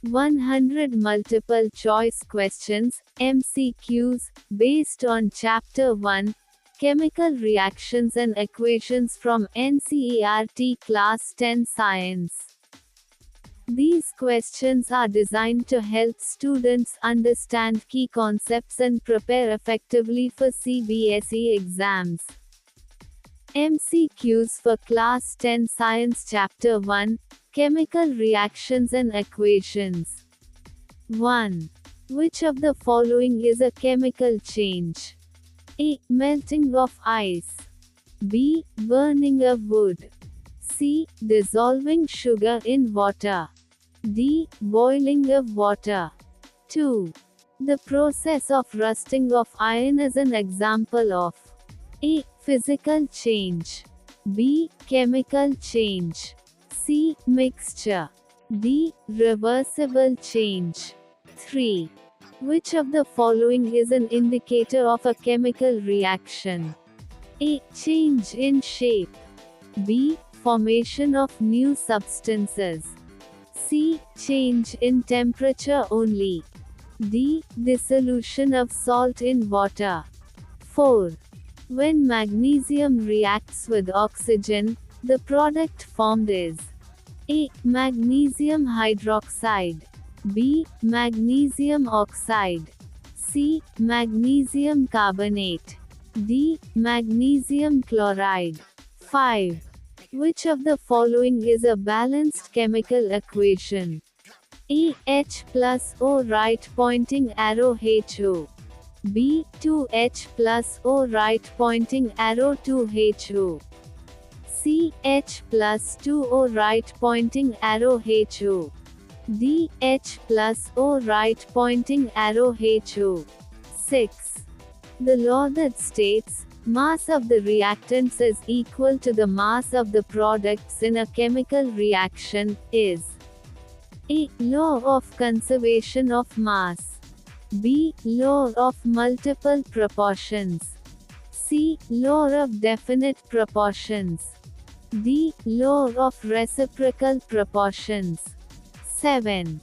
100 multiple choice questions, MCQs, based on Chapter 1, Chemical Reactions and Equations from NCERT Class 10 Science. These questions are designed to help students understand key concepts and prepare effectively for CBSE exams. MCQs for Class 10 Science Chapter 1, Chemical Reactions and Equations. 1. Which of the following is a chemical change? A. Melting of ice. B. Burning of wood. C. Dissolving sugar in water. D. Boiling of water. 2. The process of rusting of iron is an example of A. Physical change. B. Chemical change. C. Mixture. D. Reversible change. 3. Which of the following is an indicator of a chemical reaction? A. Change in shape. B. Formation of new substances. C. Change in temperature only. D. Dissolution of salt in water. 4. When magnesium reacts with oxygen, the product formed is A. Magnesium hydroxide. B. Magnesium oxide. C. Magnesium carbonate. D. Magnesium chloride. 5. Which of the following is a balanced chemical equation? A. H plus O right pointing arrow HO. B. 2H plus O right pointing arrow 2HO. C. H plus 2O right pointing arrow HO. D. H plus O right pointing arrow HO. 6. The law that states, mass of the reactants is equal to the mass of the products in a chemical reaction, is A. Law of conservation of mass. B. Law of multiple proportions. C. Law of definite proportions. D. Law of reciprocal proportions. 7.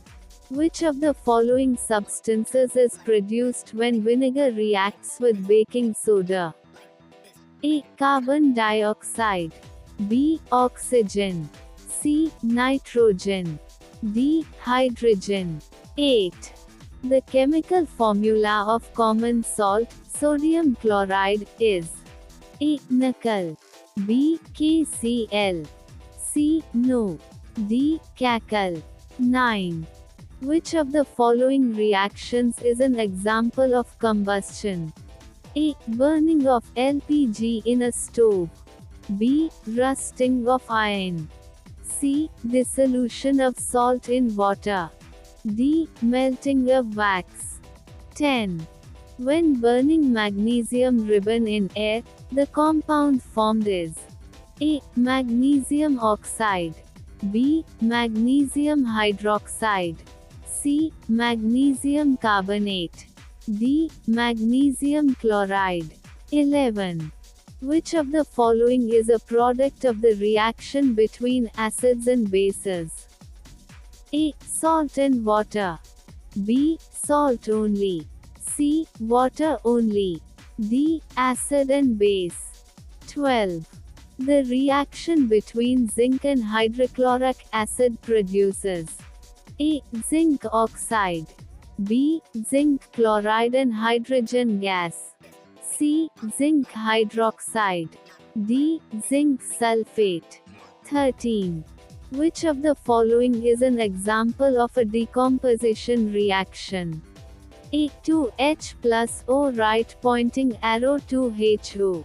Which of the following substances is produced when vinegar reacts with baking soda? A. Carbon dioxide. B. Oxygen. C. Nitrogen. D. Hydrogen. 8. The chemical formula of common salt, sodium chloride, is A. Nickel. B. KCl. C. No. D. Cacal. 9. Which of the following reactions is an example of combustion? A. Burning of LPG in a stove. B. Rusting of iron. C. Dissolution of salt in water. D. Melting of wax. 10. When burning magnesium ribbon in air, the compound formed is A. Magnesium oxide. B. Magnesium hydroxide. C. Magnesium carbonate. D. Magnesium chloride. 11. Which of the following is a product of the reaction between acids and bases? A. Salt and water. B. Salt only. C. Water only. D. Acid and base. 12. The reaction between zinc and hydrochloric acid produces A. Zinc oxide. B. Zinc chloride and hydrogen gas. C. Zinc hydroxide. D. Zinc sulfate. 13. Which of the following is an example of a decomposition reaction? A. 2H plus O right pointing arrow 2HO.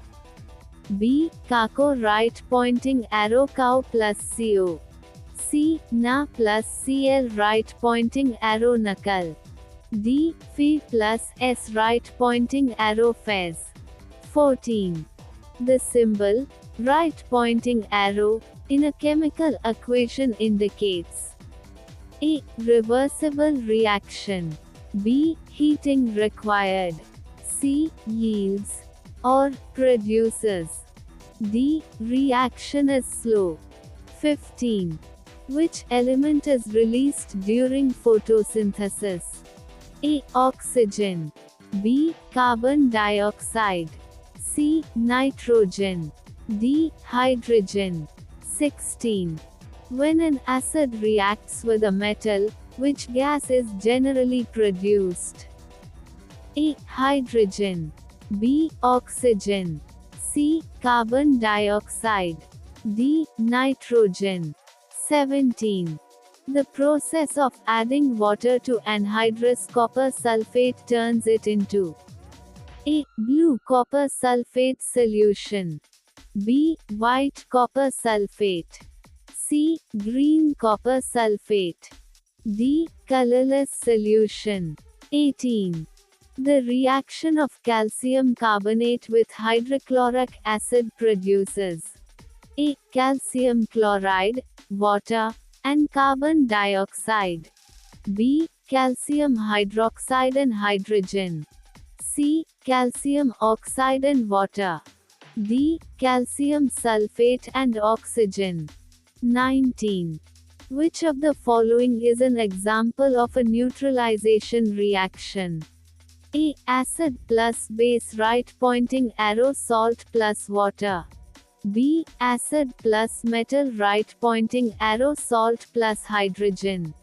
B. Kako right pointing arrow cow plus CO. C. Na plus Cl right pointing arrow nakal. D. Fe plus S right pointing arrow fez. 14. The symbol, right pointing arrow, in a chemical equation indicates A. Reversible reaction. B. Heating required. C. Yields or produces. D. Reaction is slow. 15. Which element is released during photosynthesis? A. Oxygen. B. Carbon dioxide. C. Nitrogen. D. Hydrogen. 16. When an acid reacts with a metal, which gas is generally produced? A. Hydrogen. B. Oxygen. C. Carbon dioxide. D. Nitrogen. 17. The process of adding water to anhydrous copper sulfate turns it into A. Blue copper sulfate solution. B. White copper sulfate. C. Green copper sulfate. D. Colorless solution. 18. The reaction of calcium carbonate with hydrochloric acid produces A. Calcium chloride, water, and carbon dioxide. B. Calcium hydroxide and hydrogen. C. Calcium oxide and water. D. Calcium sulfate and oxygen. 19. Which of the following is an example of a neutralization reaction? A. Acid plus base, right pointing arrow, salt plus water. B. Acid plus metal, right pointing arrow, salt plus hydrogen.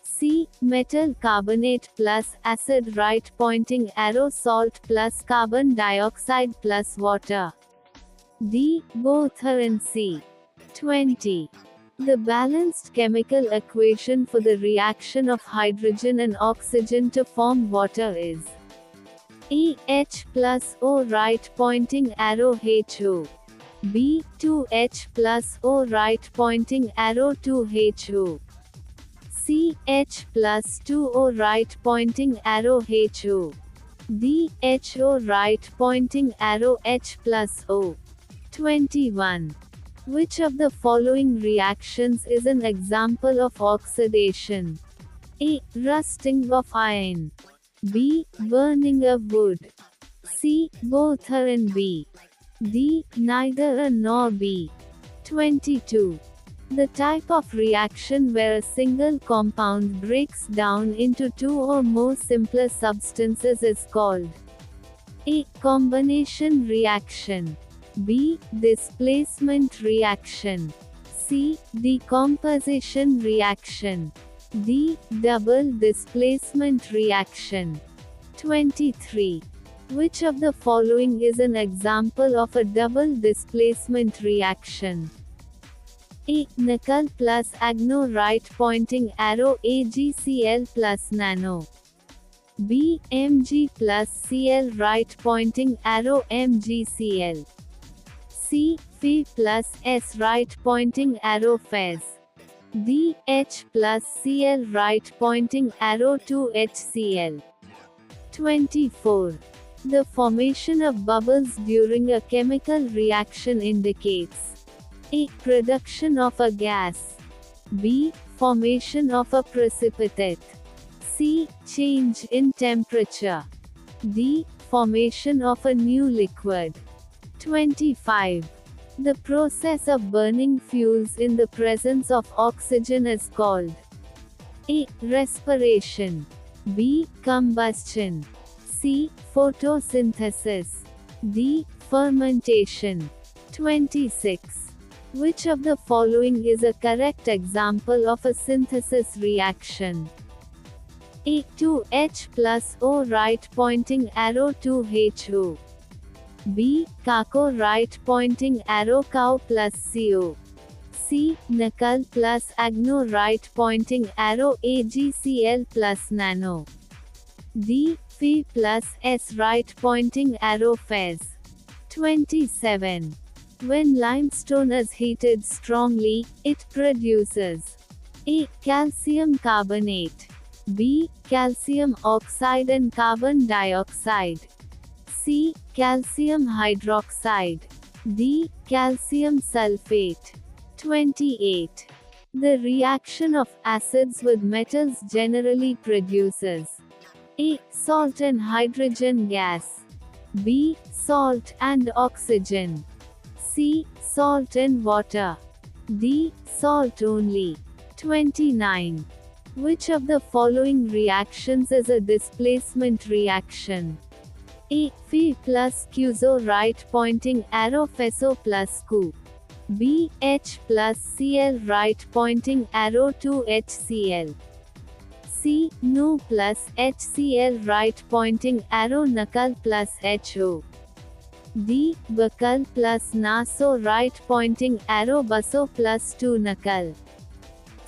C. Metal carbonate plus acid, right pointing arrow, salt plus carbon dioxide plus water. D. Both are in C. 20. The balanced chemical equation for the reaction of hydrogen and oxygen to form water is A. H plus O, right pointing arrow, HO. B. 2H plus O, right pointing arrow, 2HO. C. H plus 2O, right pointing arrow, HO. D. HO, right pointing arrow, H plus O. 21. Which of the following reactions is an example of oxidation? A. Rusting of iron. B. Burning of wood. C. Both are in B. D. Neither a nor B. 22. The type of reaction where a single compound breaks down into two or more simpler substances is called A. Combination reaction. B. Displacement reaction. C. Decomposition reaction. D. Double displacement reaction. 23. Which of the following is an example of a double displacement reaction? A. Nickel plus agno, right pointing arrow, AgCl plus nano. B. Mg plus Cl, right pointing arrow, MgCl. C. Fe plus S, right pointing arrow, Fes. D. H plus Cl, right pointing arrow, 2HCl. 24. The formation of bubbles during a chemical reaction indicates A. Production of a gas. B. Formation of a precipitate. C. Change in temperature. D. Formation of a new liquid. 25. The process of burning fuels in the presence of oxygen is called A. Respiration. B. Combustion. C. Photosynthesis. D. Fermentation. 26. Which of the following is a correct example of a synthesis reaction? A. 2H plus O, right pointing arrow, 2HO. B. Kako, right pointing arrow, cow plus CO. C. Nickel plus agno, right pointing arrow, AgCl plus nano. D. Fe plus S, right pointing arrow, Fes. 27. When limestone is heated strongly, it produces A. Calcium carbonate. B. Calcium oxide and carbon dioxide. C. Calcium hydroxide. D. Calcium sulfate. 28. The reaction of acids with metals generally produces A. Salt and hydrogen gas. B. Salt and oxygen. C. Salt and water. D. Salt only. 29. Which of the following reactions is a displacement reaction? A. Fe plus Cuso right pointing arrow Feso plus Cu. B. H plus Cl right pointing arrow to HCl. C. Nu plus HCl right pointing arrow Nakal plus HO. D. Bakal plus Naso right pointing arrow Baso plus 2 Nakal.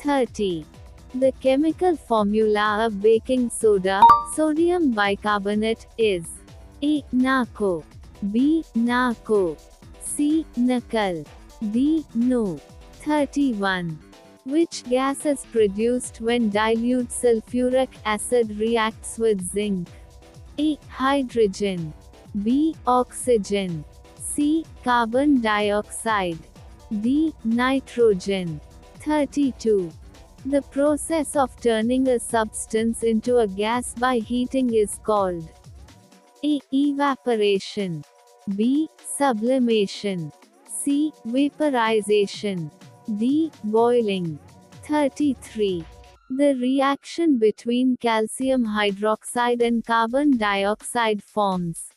30. The chemical formula of baking soda, sodium bicarbonate, is A. NaCO, B. NaCO, C. Nakal, D. No. 31. Which gas is produced when dilute sulfuric acid reacts with zinc? A. Hydrogen, B. Oxygen, C. Carbon dioxide, D. Nitrogen. 32. The process of turning a substance into a gas by heating is called A. Evaporation, B. Sublimation, C. Vaporization, D. Boiling. 33. The reaction between calcium hydroxide and carbon dioxide forms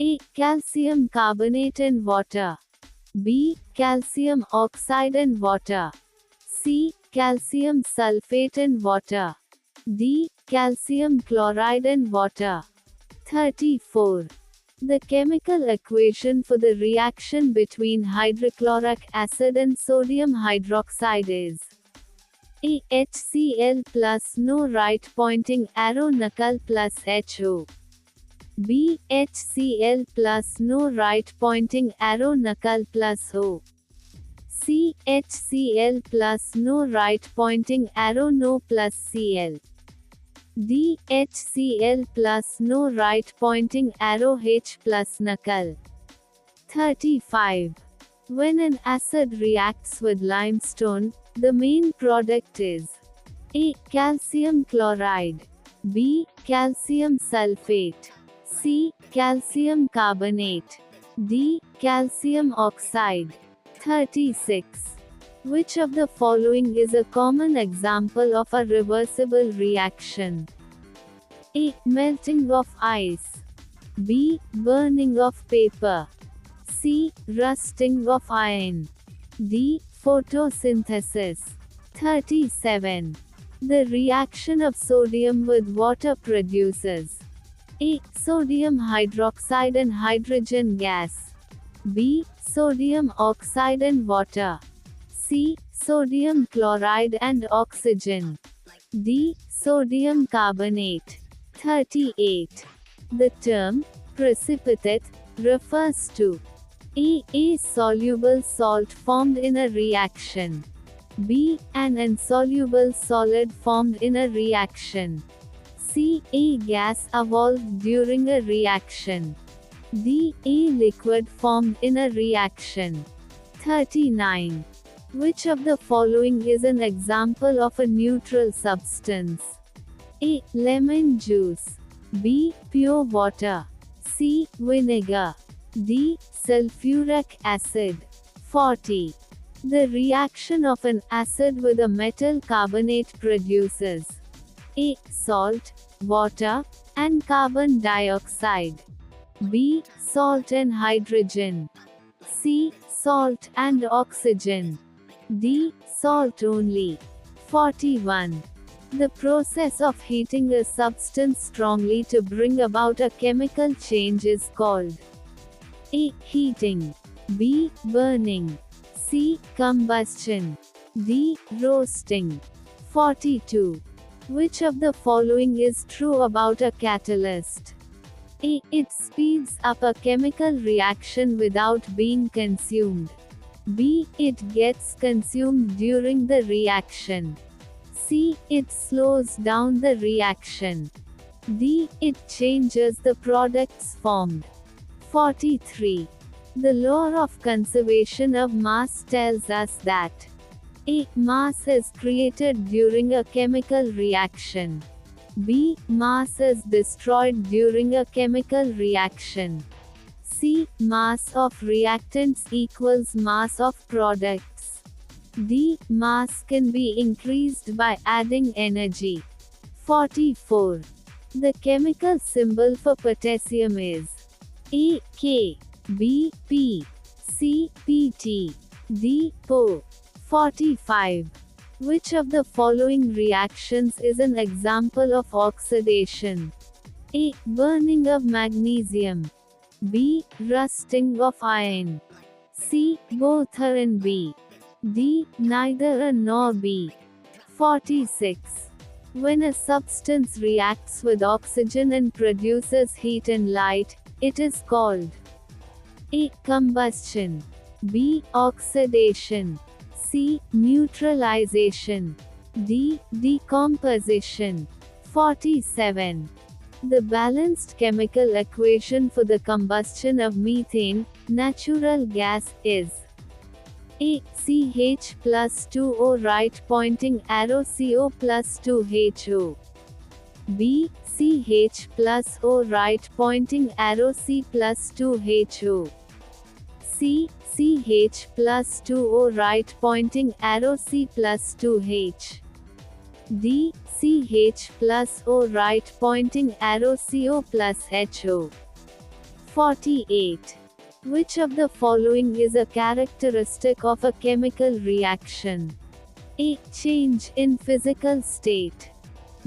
A. Calcium carbonate in water, B. Calcium oxide in water, C. Calcium sulfate in water, D. Calcium chloride in water. 34. The chemical equation for the reaction between hydrochloric acid and sodium hydroxide is A. HCl plus no right pointing arrow Nakal plus HO. B. HCl plus no right pointing arrow Nakal plus O. C. HCl plus no right pointing arrow No plus Cl. D. HCl plus no right pointing arrow H plus Nakal. 35. When an acid reacts with limestone, the main product is A. Calcium chloride, B. Calcium sulfate, C. Calcium carbonate, D. Calcium oxide. 36. Which of the following is a common example of a reversible reaction? A. Melting of ice, B. Burning of paper, C. Rusting of iron, D. Photosynthesis. 37. The reaction of sodium with water produces A. Sodium hydroxide and hydrogen gas, B. Sodium oxide and water, C. Sodium chloride and oxygen, D. Sodium carbonate. 38. The term precipitate refers to A soluble salt formed in a reaction, B. An insoluble solid formed in a reaction, C. A gas evolved during a reaction, D. A liquid formed in a reaction. 39. Which of the following is an example of a neutral substance? A. Lemon juice, B. Pure water, C. Vinegar, D. Sulfuric acid. 40. The reaction of an acid with a metal carbonate produces A. Salt, water, and carbon dioxide, B. Salt and hydrogen, C. Salt and oxygen, D. Salt only. 41. The process of heating a substance strongly to bring about a chemical change is called A. Heating, B. Burning, C. Combustion, D. Roasting. 42. Which of the following is true about a catalyst? A. It speeds up a chemical reaction without being consumed. B. It gets consumed during the reaction. C. It slows down the reaction. D. It changes the products formed. 43. The law of conservation of mass tells us that A. Mass is created during a chemical reaction. B. Mass is destroyed during a chemical reaction. C. Mass of reactants equals mass of products. D. Mass can be increased by adding energy. 44. The chemical symbol for potassium is A. K, B. P, C. Pt, D. Po. 45. Which of the following reactions is an example of oxidation? A. Burning of magnesium. B. Rusting of iron. C. Both A and B. D. Neither A nor B. 46. When a substance reacts with oxygen and produces heat and light, it is called A. Combustion. B. Oxidation. C. Neutralization. D. Decomposition. 47. The balanced chemical equation for the combustion of methane, natural gas, is A. CH plus 2O right pointing arrow CO plus 2HO. B. CH plus O right pointing arrow C plus 2HO. C. CH plus 2O right pointing arrow C plus 2H. D. CH plus O right pointing arrow CO plus HO. 48. Which of the following is a characteristic of a chemical reaction? A. Change in physical state.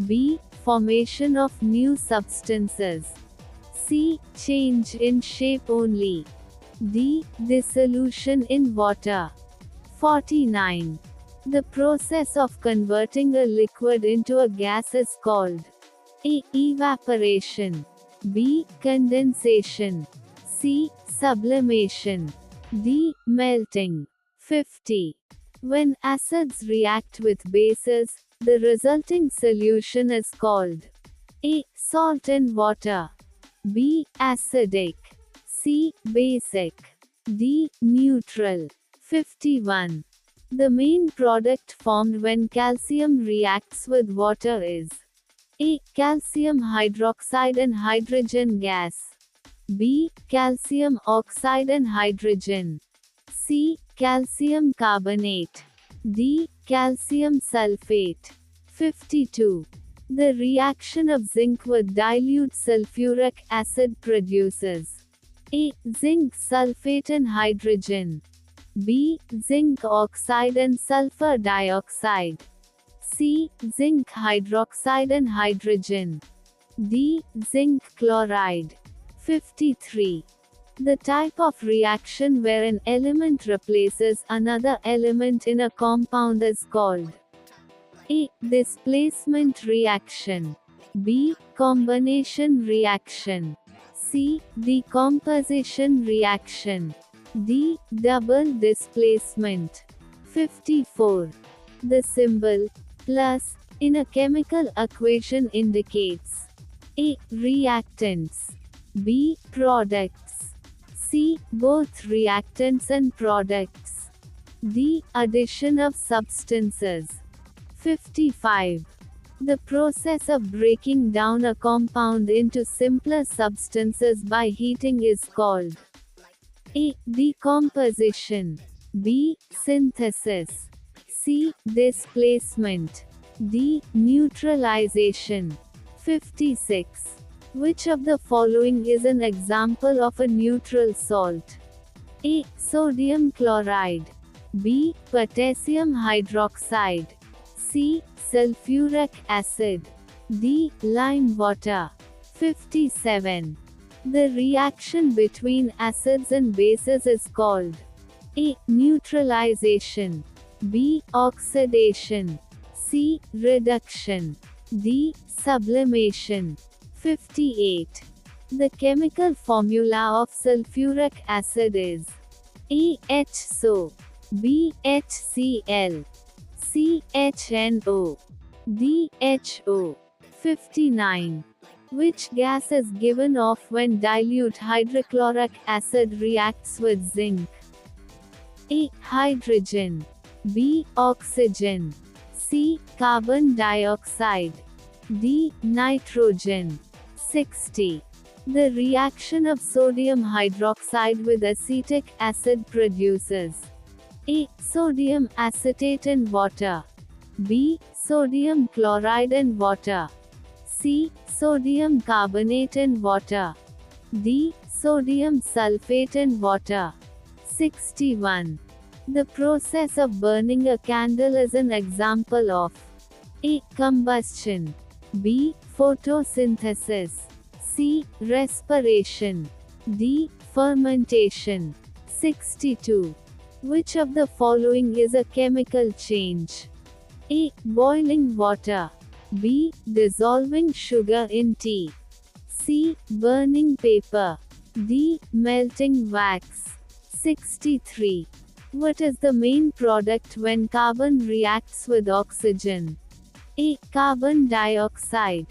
B. Formation of new substances. C. Change in shape only. D. Dissolution in water. 49. The process of converting a liquid into a gas is called A. Evaporation. B. Condensation. C. Sublimation. D. Melting. 50. When acids react with bases, the resulting solution is called A. Salt and water. B. Acidic. C. Basic. D. Neutral. 51. The main product formed when calcium reacts with water is A. Calcium hydroxide and hydrogen gas. B. Calcium oxide and hydrogen. C. Calcium carbonate. D. Calcium sulfate. 52. The reaction of zinc with dilute sulfuric acid produces A. Zinc sulfate and hydrogen. B. Zinc oxide and sulfur dioxide. C. Zinc hydroxide and hydrogen. D. Zinc chloride. 53. The type of reaction where an element replaces another element in a compound is called A. Displacement reaction. B. Combination reaction. C. Decomposition reaction. D. Double displacement. 54. The symbol plus in a chemical equation indicates A. Reactants. B. Products. C. Both reactants and products. D. Addition of substances. 55. The process of breaking down a compound into simpler substances by heating is called A. Decomposition. B. Synthesis. C. Displacement. D. Neutralization. 56. Which of the following is an example of a neutral salt? A. Sodium chloride. B. Potassium hydroxide. C. Sulfuric acid. D. Lime water. 57. The reaction between acids and bases is called A. Neutralization. B. Oxidation. C. Reduction. D. Sublimation. 58. The chemical formula of sulfuric acid is A. HSO. B. HCl. C. HNO. D. HO. 59. Which gas is given off when dilute hydrochloric acid reacts with zinc? A. Hydrogen. B. Oxygen. C. Carbon dioxide. D. Nitrogen. 60. The reaction of sodium hydroxide with acetic acid produces A. Sodium acetate in water. B. Sodium chloride in water. C. Sodium carbonate in water. D. Sodium sulfate in water. 61. The process of burning a candle is an example of A. Combustion. B. Photosynthesis. C. Respiration. D. Fermentation. 62. Which of the following is a chemical change? A. Boiling water. B. Dissolving sugar in tea. C. Burning paper. D. Melting wax. 63. What is the main product when carbon reacts with oxygen? A. Carbon dioxide.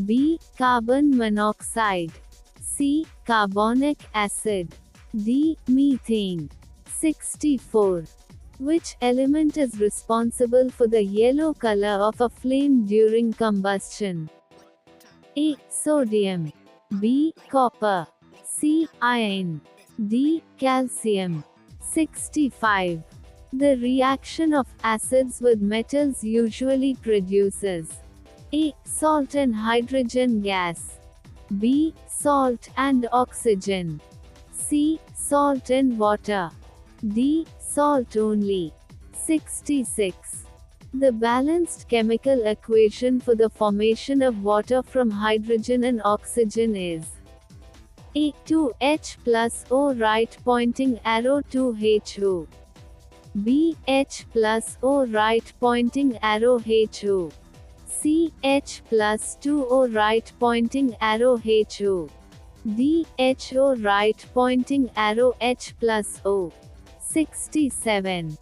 B. Carbon monoxide. C. Carbonic acid. D. Methane. 64. Which element is responsible for the yellow color of a flame during combustion? A. Sodium. B. Copper. C. Iron. D. Calcium. 65. The reaction of acids with metals usually produces A. Salt and hydrogen gas. B. Salt and oxygen. C. Salt and water. D. Salt only. 66. The balanced chemical equation for the formation of water from hydrogen and oxygen is A. 2H plus O right pointing arrow 2HO. B. H plus O right pointing arrow HO. C. H plus 2O right pointing arrow HO. D. HO right pointing arrow H plus O. 67.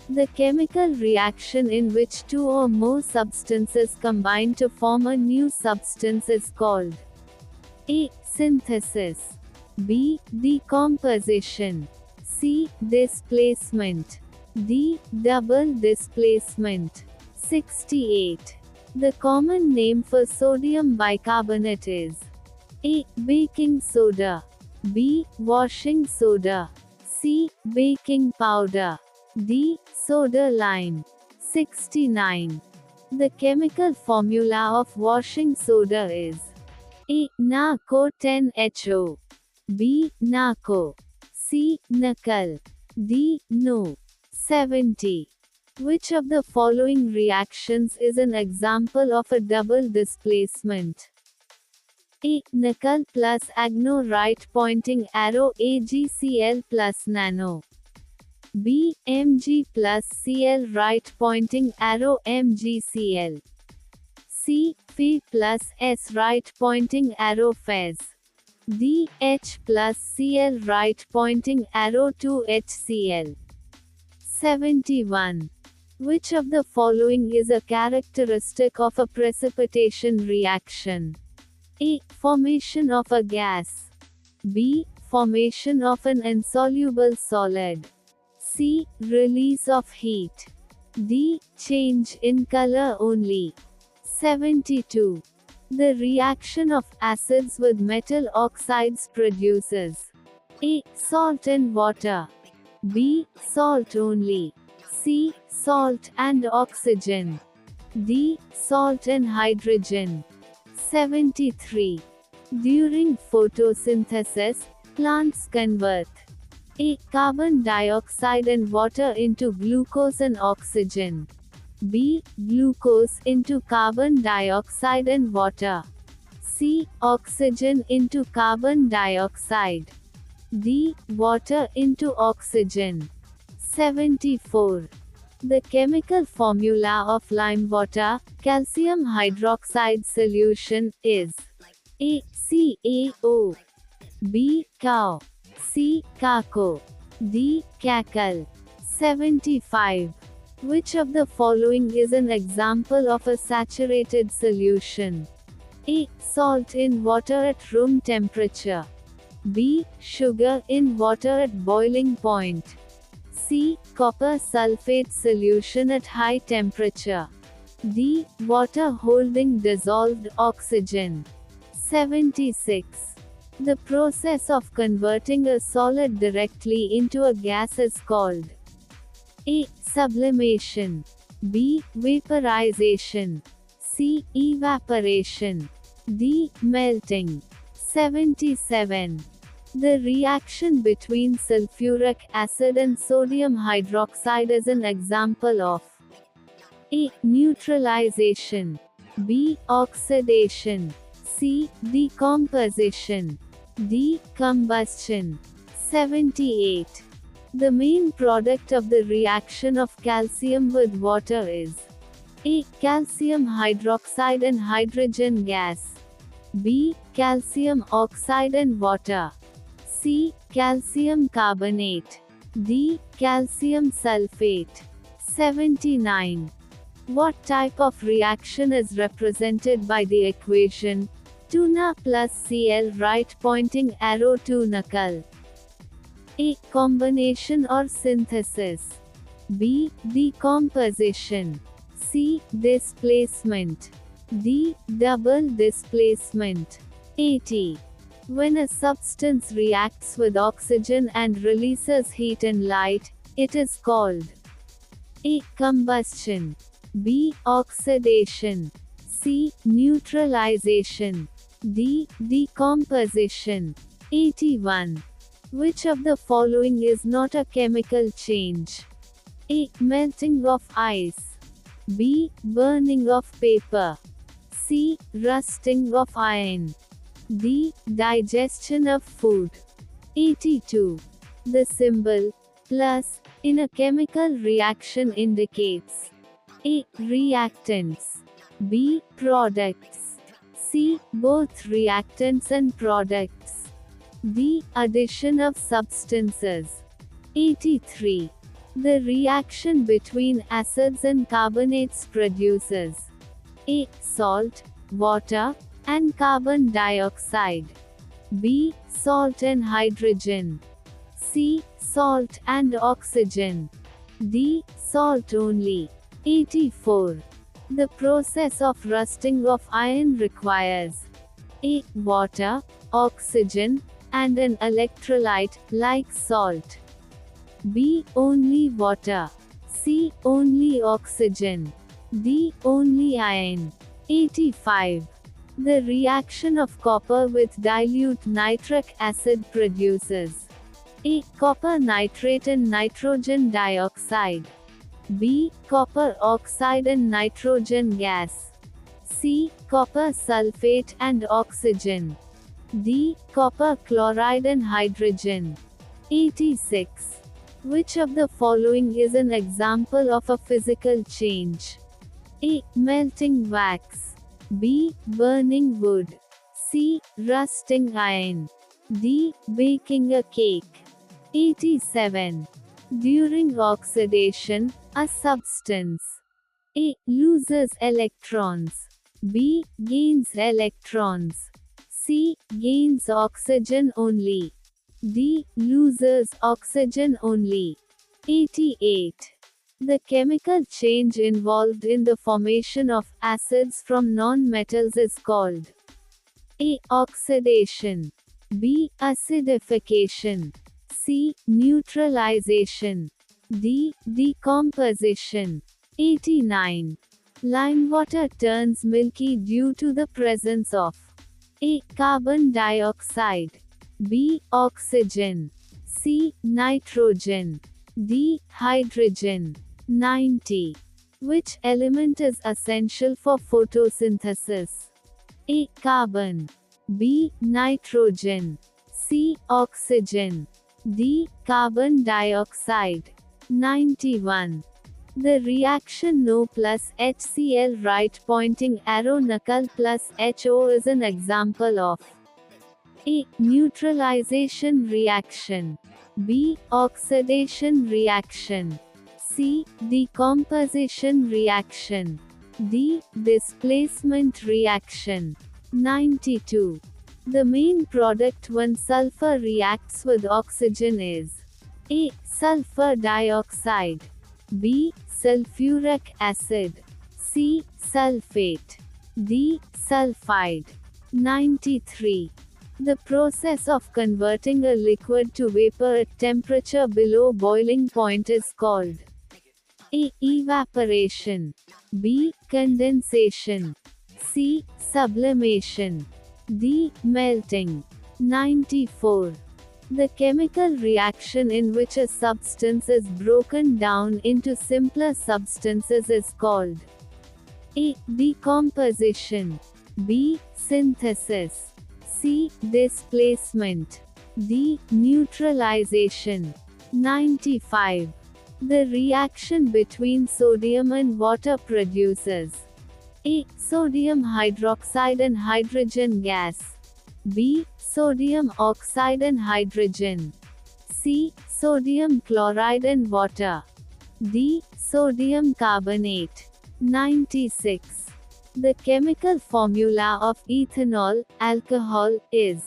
The chemical reaction in which two or more substances combine to form a new substance is called A. Synthesis. B. Decomposition. C. Displacement. D. Double displacement. 68. The common name for sodium bicarbonate is A. Baking soda. B. Washing soda. C. Baking powder. D. Soda lime. 69. The chemical formula of washing soda is A. NaCO10HO. B. NaCO. C. Nacl. D. No. 70. Which of the following reactions is an example of a double displacement? A. Nacl plus agno right pointing arrow AgCl plus nano. B. Mg plus Cl right pointing arrow MgCl. C. Fe plus S right pointing arrow Fez. D. H plus Cl right pointing arrow to HCl. 71. Which of the following is a characteristic of a precipitation reaction? A. Formation of a gas. B. Formation of an insoluble solid. C. Release of heat. D. Change in color only. 72. The reaction of acids with metal oxides produces A. Salt and water. B. Salt only. C. Salt and oxygen. D. Salt and hydrogen. 73. During photosynthesis, plants convert A. Carbon dioxide and water into glucose and oxygen. B. Glucose into carbon dioxide and water. C. Oxygen into carbon dioxide. D. Water into oxygen. 74. The chemical formula of lime water, calcium hydroxide solution, is A. CaO. B. Cow. C. Kako. D. Cackle. 75. Which of the following is an example of a saturated solution? A. Salt in water at room temperature. B. Sugar in water at boiling point. C. Copper sulfate solution at high temperature. D. Water holding dissolved oxygen. 76. The process of converting a solid directly into a gas is called A. Sublimation. B. Vaporization. C. Evaporation. D. Melting. 77. The reaction between sulfuric acid and sodium hydroxide is an example of A. Neutralization. B. Oxidation. C. Decomposition. D. Combustion. 78. The main product of the reaction of calcium with water is A. Calcium hydroxide and hydrogen gas. B. Calcium oxide and water. C. Calcium carbonate. D. Calcium sulfate. 79. What type of reaction is represented by the equation 2Na plus Cl? Right pointing arrow to knuckle. A. Combination or synthesis. B. Decomposition. C. Displacement. D. Double displacement. 80. When a substance reacts with oxygen and releases heat and light, it is called A. Combustion. B. Oxidation. C. Neutralization. D. Decomposition. 81. Which of the following is not a chemical change? A. Melting of ice. B. Burning of paper. C. Rusting of iron. D. Digestion of food. 82. The symbol plus in a chemical reaction indicates A. Reactants. B. Products. C. Both reactants and products. D. Addition of substances. 83. The reaction between acids and carbonates produces A. Salt, water, and carbon dioxide. B. Salt and hydrogen. C. Salt and oxygen. D. Salt only. 84. The process of rusting of iron requires A. Water, oxygen, and an electrolyte, like salt. B. Only water. C. Only oxygen. D. Only iron. 85. The reaction of copper with dilute nitric acid produces A. Copper nitrate and nitrogen dioxide. B. Copper oxide and nitrogen gas. C. Copper sulfate and oxygen. D. Copper chloride and hydrogen. 86. Which of the following is an example of a physical change? A. Melting wax. B. Burning wood. C. Rusting iron. D. Baking a cake. 87. During oxidation, a substance A. Loses electrons. B. Gains electrons. C. Gains oxygen only. D. Loses oxygen only. 88. The chemical change involved in the formation of acids from non-metals is called A. Oxidation. B. Acidification. C. Neutralization. D. Decomposition. 89. Lime water turns milky due to the presence of A. Carbon dioxide. B. Oxygen. C. Nitrogen. D. Hydrogen. 90. Which element is essential for photosynthesis? A. Carbon. B. Nitrogen. C. Oxygen. D. Carbon dioxide. 91. The reaction No plus HCl right pointing arrow knuckle plus HO is an example of A. Neutralization reaction. B. Oxidation reaction. C. Decomposition reaction. D. Displacement reaction. 92. The main product when sulfur reacts with oxygen is A. Sulfur dioxide. B. Sulfuric acid. C. Sulfate. D. Sulfide. 93. The process of converting a liquid to vapor at temperature below boiling point is called A. Evaporation. B. Condensation. C. Sublimation. D. Melting. 94. The chemical reaction in which a substance is broken down into simpler substances is called A. Decomposition. B. Synthesis. C. Displacement. D. Neutralization. 95. The reaction between sodium and water produces A. Sodium hydroxide and hydrogen gas. B. Sodium oxide and hydrogen. C. Sodium chloride and water. D. Sodium carbonate. 96. The chemical formula of ethanol, alcohol, is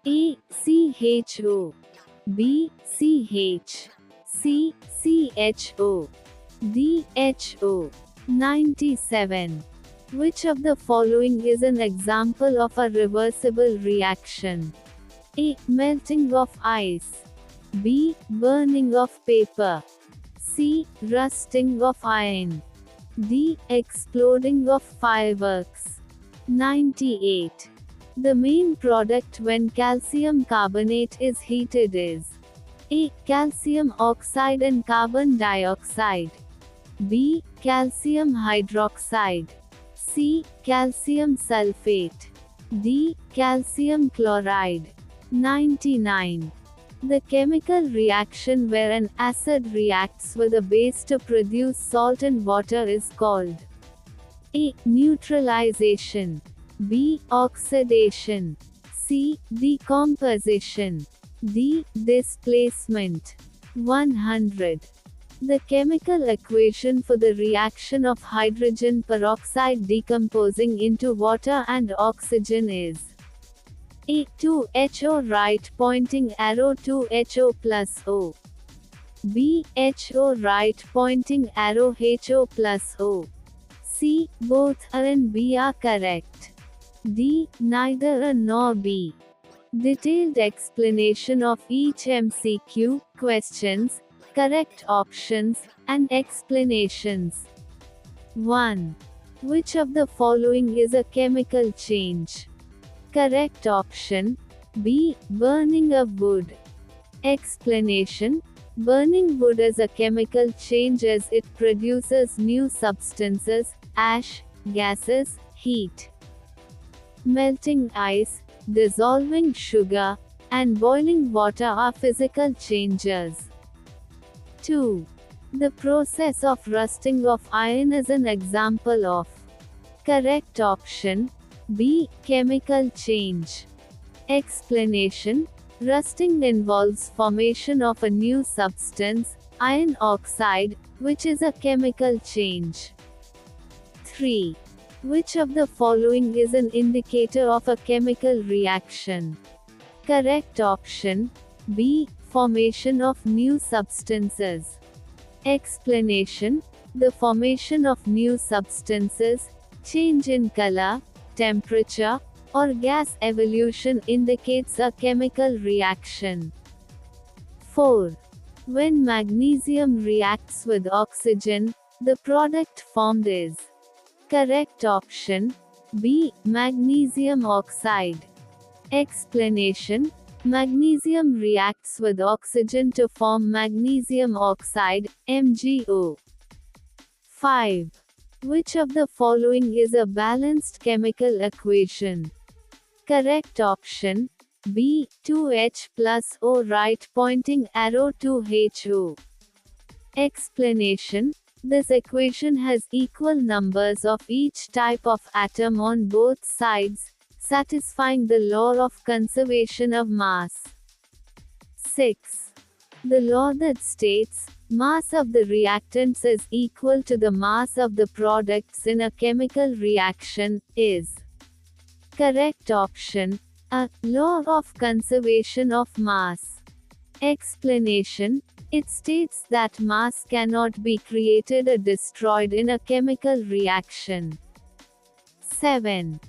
A. CHO. B. CH. C. CHO. D. HO. 97. Which of the following is an example of a reversible reaction? A. Melting of ice. B. Burning of paper. C. Rusting of iron. D. Exploding of fireworks. 98. The main product when calcium carbonate is heated is A. Calcium oxide and carbon dioxide. B. Calcium hydroxide. C. Calcium sulfate. D. Calcium chloride. 99. The chemical reaction where an acid reacts with a base to produce salt and water is called A. Neutralization. B. Oxidation. C. Decomposition. D. Displacement. 100. The chemical equation for the reaction of hydrogen peroxide decomposing into water and oxygen is A. 2HO right pointing arrow 2HO plus O. B. HO right pointing arrow HO plus O. C. Both A and B are correct. D. Neither A nor B. Detailed explanation of each MCQ questions, correct options, and explanations. 1. Which of the following is a chemical change? Correct option B. Burning of wood. Explanation: burning wood is a chemical change as it produces new substances, ash, gases, heat. Melting ice, dissolving sugar, and boiling water are physical changes. 2. The process of rusting of iron is an example of. Correct option B. Chemical change. Explanation: rusting involves formation of a new substance, iron oxide, which is a chemical change. 3. Which of the following is an indicator of a chemical reaction? Correct option B. Formation of new substances. Explanation: the formation of new substances, change in color, temperature, or gas evolution indicates a chemical reaction. 4. When magnesium reacts with oxygen, the product formed is. Correct option B. Magnesium oxide. Explanation: magnesium reacts with oxygen to form magnesium oxide, MgO. 5. Which of the following is a balanced chemical equation? Correct option B. 2H plus O right pointing arrow to HO. Explanation: this equation has equal numbers of each type of atom on both sides, satisfying the law of conservation of mass. 6. The law that states, mass of the reactants is equal to the mass of the products in a chemical reaction, is. Correct option A. Law of conservation of mass. Explanation: it states that mass cannot be created or destroyed in a chemical reaction. 7.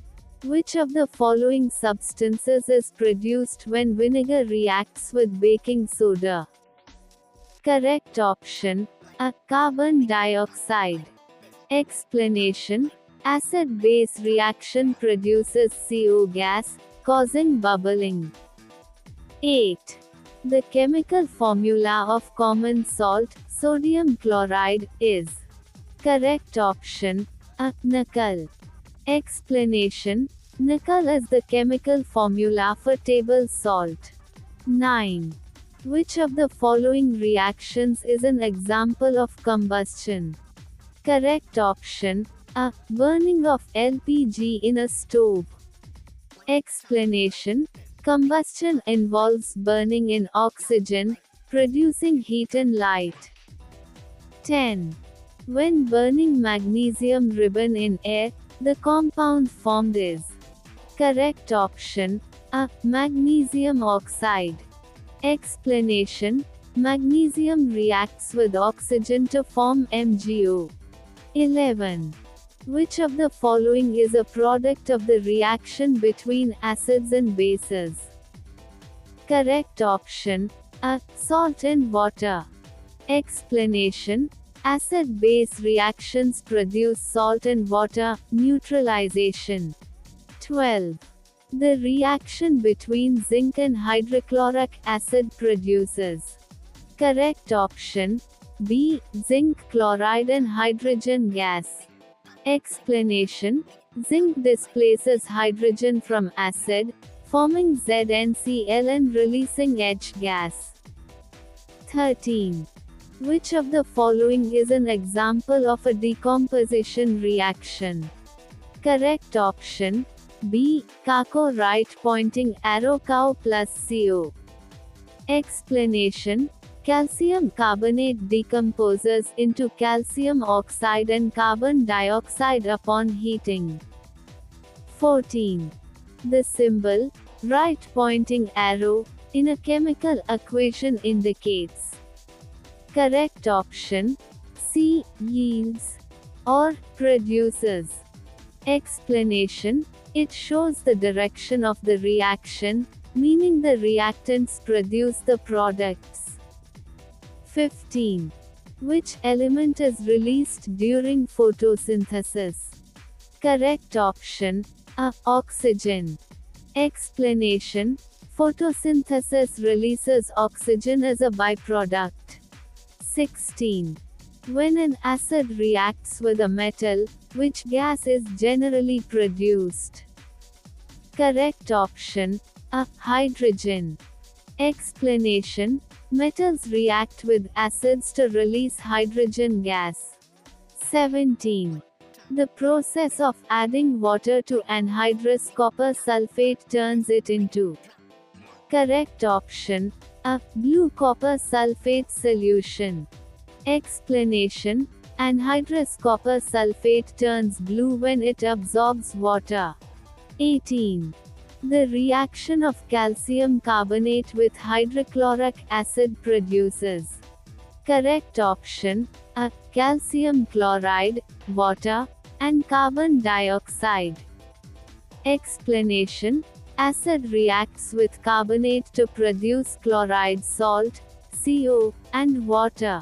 Which of the following substances is produced when vinegar reacts with baking soda? Correct option A. Carbon dioxide. Explanation: acid-base reaction produces CO gas, causing bubbling. 8. The chemical formula of common salt, sodium chloride, is. Correct option: A. Nacl. Explanation: Nacl is the chemical formula for table salt. 9. Which of the following reactions is an example of combustion? Correct option: A. Burning of LPG in a stove. Explanation: combustion involves burning in oxygen, producing heat and light. 10. When burning magnesium ribbon in air, the compound formed is. Correct option: A. Magnesium oxide. Explanation: magnesium reacts with oxygen to form MgO. 11. Which of the following is a product of the reaction between acids and bases? Correct option: A. Salt and water. Explanation: acid-base reactions produce salt and water, neutralization. 12. The reaction between zinc and hydrochloric acid produces. Correct option: B. Zinc chloride and hydrogen gas. Explanation: zinc displaces hydrogen from acid, forming ZnCl and releasing H gas. 13. Which of the following is an example of a decomposition reaction? Correct option: B. Kako right pointing arrow Cow plus CO. Explanation: calcium carbonate decomposes into calcium oxide and carbon dioxide upon heating. 14. The symbol, right pointing arrow, in a chemical equation indicates. Correct option: C. Yields or produces. Explanation: it shows the direction of the reaction, meaning the reactants produce the products. 15. Which element is released during photosynthesis? Correct option: A. Oxygen. Explanation: photosynthesis releases oxygen as a byproduct. 16. When an acid reacts with a metal, which gas is generally produced? Correct option: A. Hydrogen. Explanation: metals react with acids to release hydrogen gas. 17. The process of adding water to anhydrous copper sulfate turns it into. Correct option: A. Blue copper sulfate solution. Explanation: anhydrous copper sulfate turns blue when it absorbs water. 18. The reaction of calcium carbonate with hydrochloric acid produces. Correct option: A. Calcium chloride, water, and carbon dioxide. Explanation: acid reacts with carbonate to produce chloride salt, CO, and water.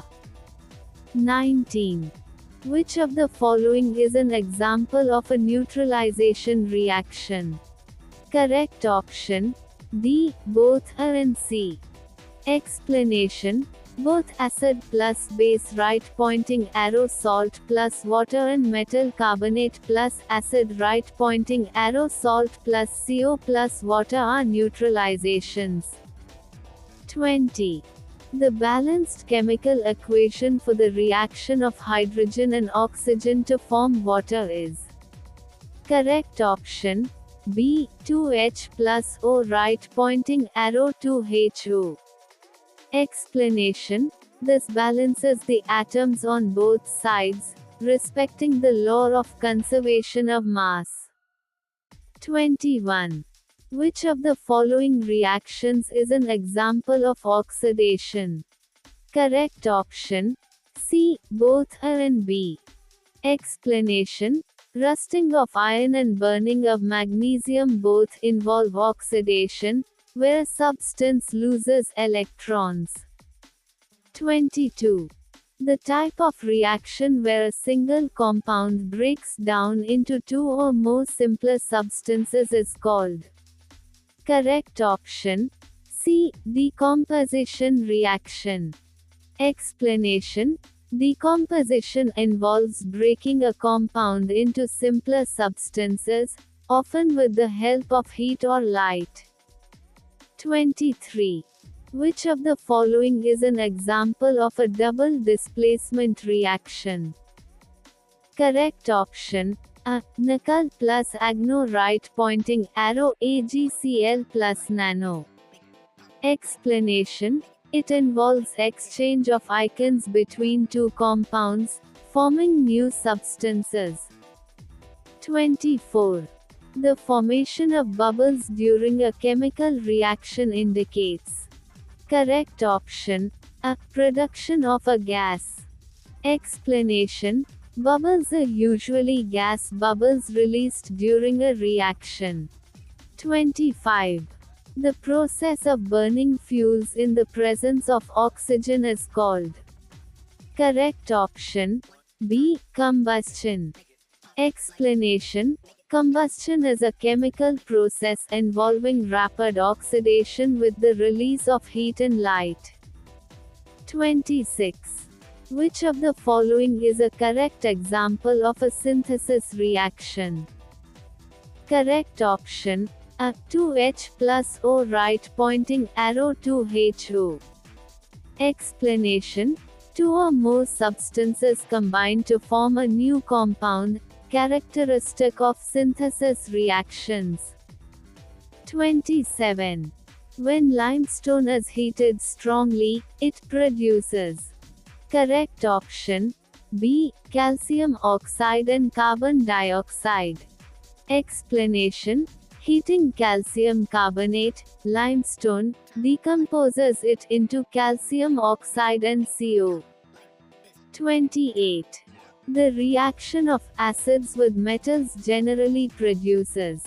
19. Which of the following is an example of a neutralization reaction? Correct option: D. Both A and C. Explanation: both acid plus base right pointing arrow salt plus water and metal carbonate plus acid right pointing arrow salt plus CO plus water are neutralizations. 20. The balanced chemical equation for the reaction of hydrogen and oxygen to form water is. Correct option: B. 2H plus O right pointing arrow 2HO. Explanation: this balances the atoms on both sides, respecting the law of conservation of mass. 21. Which of the following reactions is an example of oxidation? Correct option: C. Both A and B. Explanation: rusting of iron and burning of magnesium both involve oxidation, where a substance loses electrons. 22. The type of reaction where a single compound breaks down into two or more simpler substances is called. Correct option C. Decomposition reaction. Explanation: decomposition involves breaking a compound into simpler substances, often with the help of heat or light. 23. Which of the following is an example of a double displacement reaction? Correct option A. Nickel plus agno, right pointing arrow, AgCl plus nano. Explanation: it involves exchange of ions between two compounds, forming new substances. 24. The formation of bubbles during a chemical reaction indicates. Correct option A. Production of a gas. Explanation: bubbles are usually gas bubbles released during a reaction. 25. The process of burning fuels in the presence of oxygen is called. Correct option B. Combustion. Explanation: combustion is a chemical process involving rapid oxidation with the release of heat and light. 26. Which of the following is a correct example of a synthesis reaction? Correct option A. 2H plus O, right pointing arrow, 2HO. Explanation: two or more substances combine to form a new compound, characteristic of synthesis reactions. 27. When limestone is heated strongly, it produces. Correct option B. Calcium oxide and carbon dioxide. Explanation: heating calcium carbonate, limestone, decomposes it into calcium oxide and CO. 28. The reaction of acids with metals generally produces.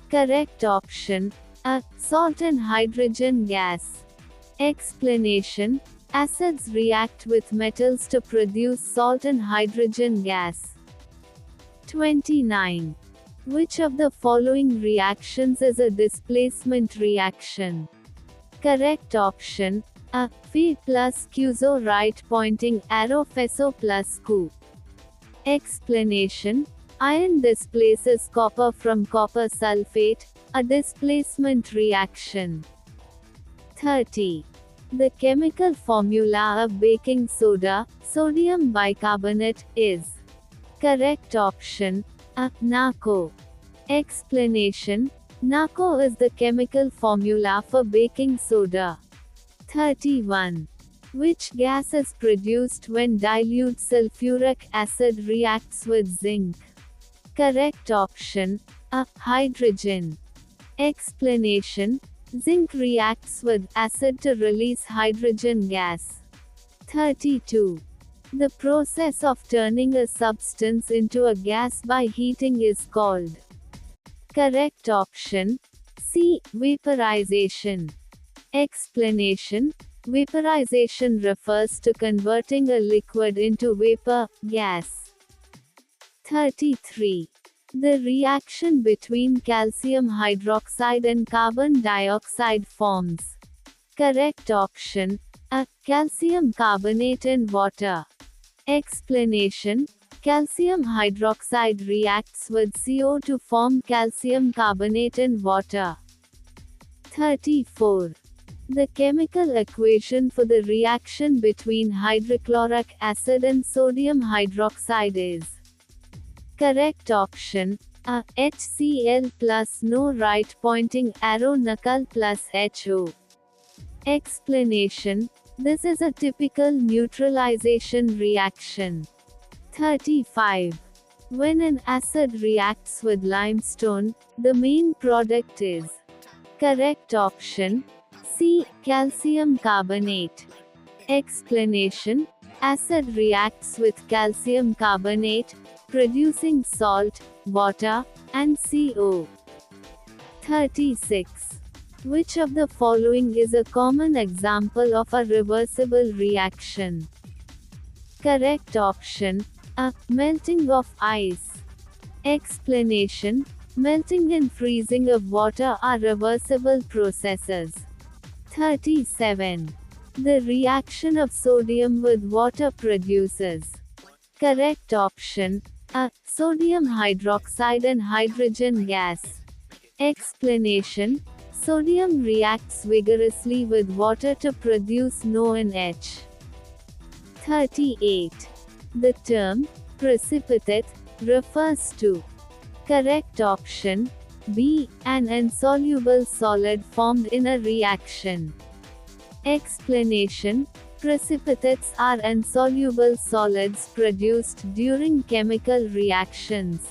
Correct option A. Salt and hydrogen gas. Explanation: acids react with metals to produce salt and hydrogen gas. 29. Which of the following reactions is a displacement reaction? Correct option A. Fe plus Cuso, right pointing arrow, Feso plus Cu. Explanation: iron displaces copper from copper sulfate, a displacement reaction. 30. The chemical formula of baking soda, sodium bicarbonate, is. Correct option A. NaCO. Explanation: NaCO is the chemical formula for baking soda. 31. Which gas is produced when dilute sulfuric acid reacts with zinc? Correct option A. Hydrogen. Explanation: zinc reacts with acid to release hydrogen gas. 32. The process of turning a substance into a gas by heating is called. Correct option C. Vaporization. Explanation: vaporization refers to converting a liquid into vapor, gas. 33. The reaction between calcium hydroxide and carbon dioxide forms. Correct option A. Calcium carbonate and water. Explanation: calcium hydroxide reacts with CO to form calcium carbonate and water. 34. The chemical equation for the reaction between hydrochloric acid and sodium hydroxide is. Correct option A. HCl plus no, right pointing arrow, Nacl plus HO. Explanation: this is a typical neutralization reaction. 35. When an acid reacts with limestone, the main product is. Correct option C. Calcium carbonate. Explanation: acid reacts with calcium carbonate, producing salt, water, and CO. 36. Which of the following is a common example of a reversible reaction? Correct option. A. Melting of ice. Explanation. Melting and freezing of water are reversible processes. 37. The reaction of sodium with water produces. Correct option. A. Sodium hydroxide and hydrogen gas. Explanation. Sodium reacts vigorously with water to produce NONH. 38. The term precipitate refers to. Correct option. B. An insoluble solid formed in a reaction. Explanation. Precipitates are insoluble solids produced during chemical reactions.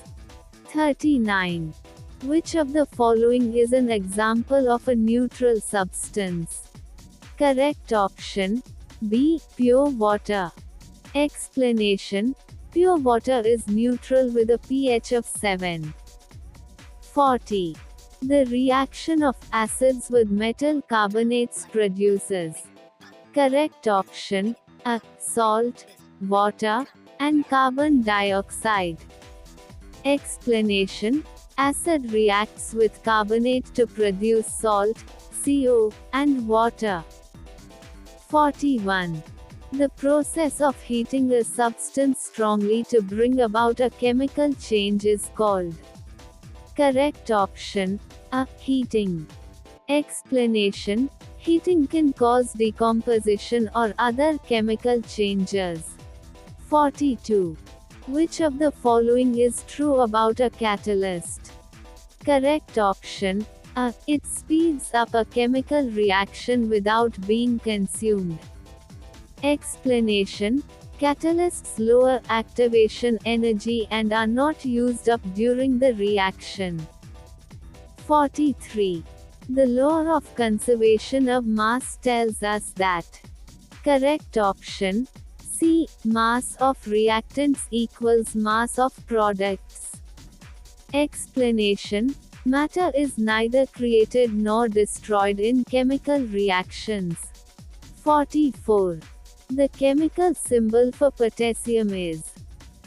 39. Which of the following is an example of a neutral substance? Correct option. B. Pure water. Explanation. Pure water is neutral with a pH of 7. 40. The reaction of acids with metal carbonates produces. Correct option. A. Salt, water, and carbon dioxide. Explanation. Acid reacts with carbonate to produce salt, CO, and water. 41. The process of heating a substance strongly to bring about a chemical change is called. Correct option. A. Heating. Explanation. Heating can cause decomposition or other chemical changes. 42. Which of the following is true about a catalyst? Correct option. A. It speeds up a chemical reaction without being consumed. Explanation. Catalysts lower activation energy and are not used up during the reaction. 43. The law of conservation of mass tells us that. Correct option. C. Mass of reactants equals mass of products. Explanation. Matter is neither created nor destroyed in chemical reactions. 44. The chemical symbol for potassium is.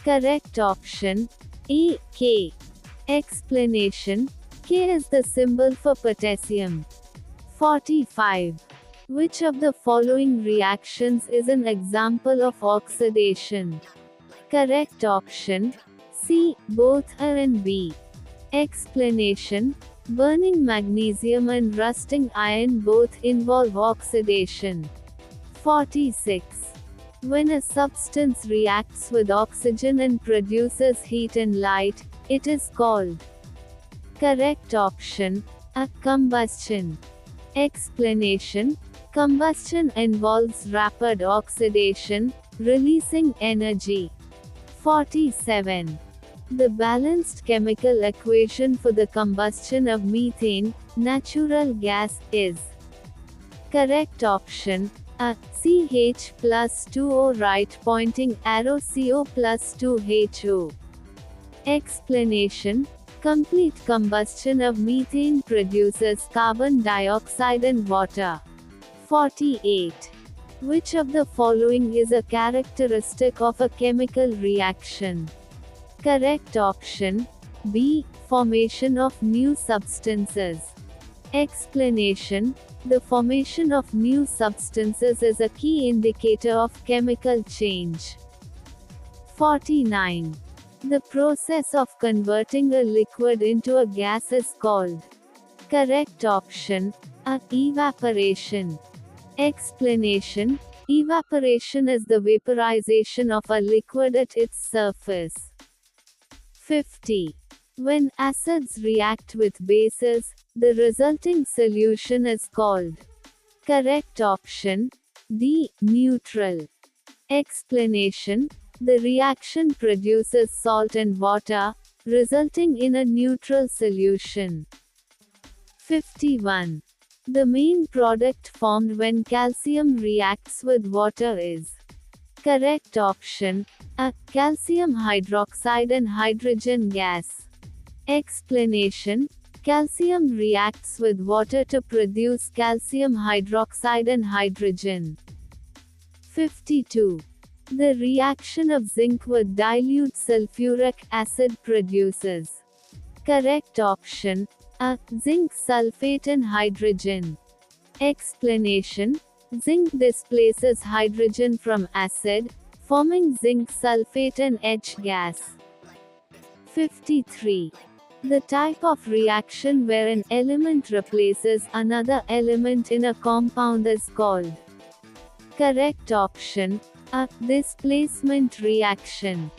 Correct option. A. K. Explanation. K is the symbol for potassium. 45. Which of the following reactions is an example of oxidation? Correct option. C. Both A and B. Explanation. Burning magnesium and rusting iron both involve oxidation. 46. When a substance reacts with oxygen and produces heat and light, it is called. Correct option. A. Combustion. Explanation. Combustion involves rapid oxidation, releasing energy. 47. The balanced chemical equation for the combustion of methane, natural gas, is. Correct option. A. CH plus 2O right pointing arrow CO plus 2HO. Explanation. Complete combustion of methane produces carbon dioxide and water. 48. Which of the following is a characteristic of a chemical reaction? Correct option. B. Formation of new substances. Explanation. The formation of new substances is a key indicator of chemical change. 49. The process of converting a liquid into a gas is called. Correct option. A. Evaporation. Explanation. Evaporation is the vaporization of a liquid at its surface. 50. When acids react with bases, the resulting solution is called. Correct option. D. Neutral. Explanation. The reaction produces salt and water, resulting in a neutral solution. 51. The main product formed when calcium reacts with water is. Correct option. A. Calcium hydroxide and hydrogen gas. Explanation. Calcium reacts with water to produce calcium hydroxide and hydrogen. 52. The reaction of zinc with dilute sulfuric acid produces. Correct option A. Zinc sulfate and hydrogen. Explanation: zinc displaces hydrogen from acid, forming zinc sulfate and H gas. 53. The type of reaction where an element replaces another element in a compound is called. Correct option A. Displacement reaction.